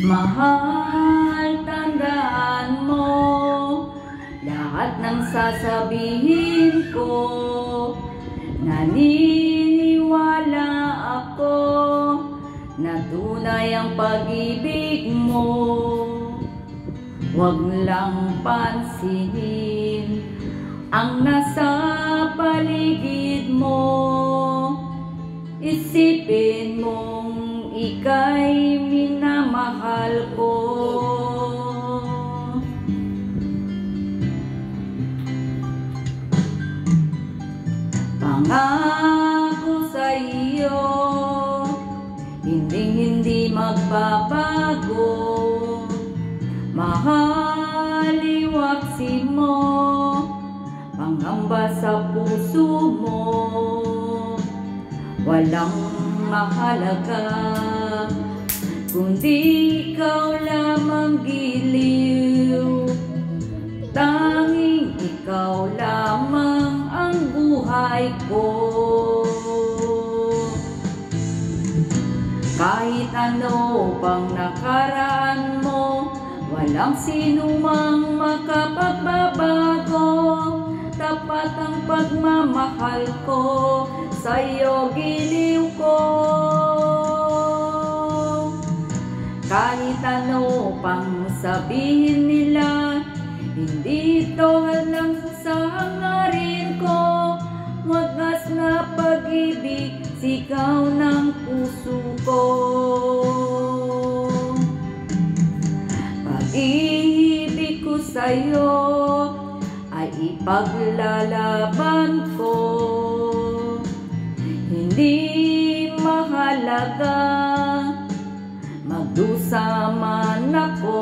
Mahal, tandaan mo lahat ng sasabihin ko. Naniniwala ako na tunay ang pag-ibig mo. Huwag lang pansinin ang nasa paligid mo. Isipin mong ika'y minamahal ko. Pangako sa iyo, hindi magbabago. Mahal, iwaksi mo pangamba sa puso mo. Walang mahalaga kundi ikaw lamang giliw. Tanging ikaw lamang ang buhay ko. Kahit ano pang nakaraan mo, walang sinumang makapagbabago. Tapat ang pagmamahal ko, sa'yo giliw ko. Kahit ano pang sabihin nila, hindi ito lang sa hangarin ko. Wagas na pag-ibig, sigaw ng puso ko. Pag-ibig ko sa'yo ay ipaglalaban ko. Hindi mahalaga magdusa man ako.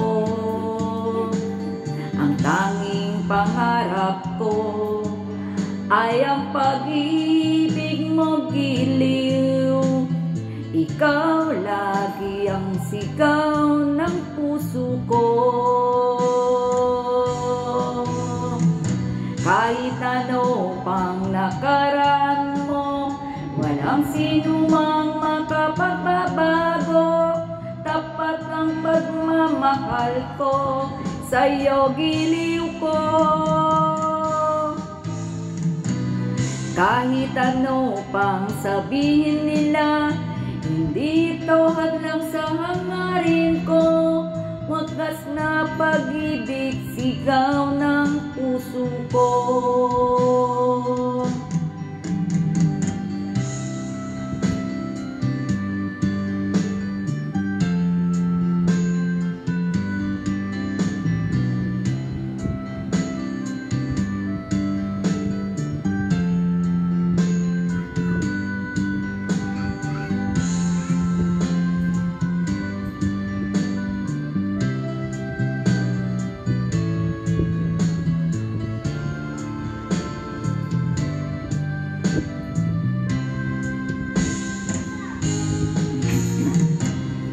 Ang tanging pangarap ko ay ang pag-ibig mo giliw. Ikaw lagi ang sigaw ng puso ko. Kahit ano pang nakaraan mo, walang sinumang makapagbabago. Tapat ang pagmamahal ko, sa'yo giliw ko. Kahit ano pang sabihin nila, hindi ito hadlang sa hangarin ko. Wagas na pag-ibig, sigaw ng puso ko.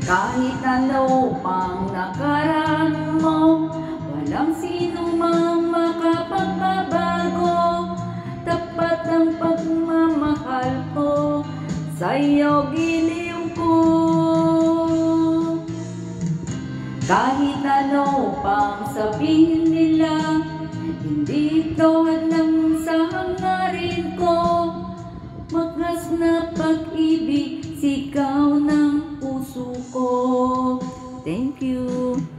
Kahit ano pang nakaraan mo, walang sinumang makapagbabago. Tapat ang pagmamahal ko, sa'yo giliw ko. Kahit ano pang sabihin nila, hindi ito hadlang sa hangarin ko. Wagas na pag-ibig, sigaw ng puso ko. Thank you.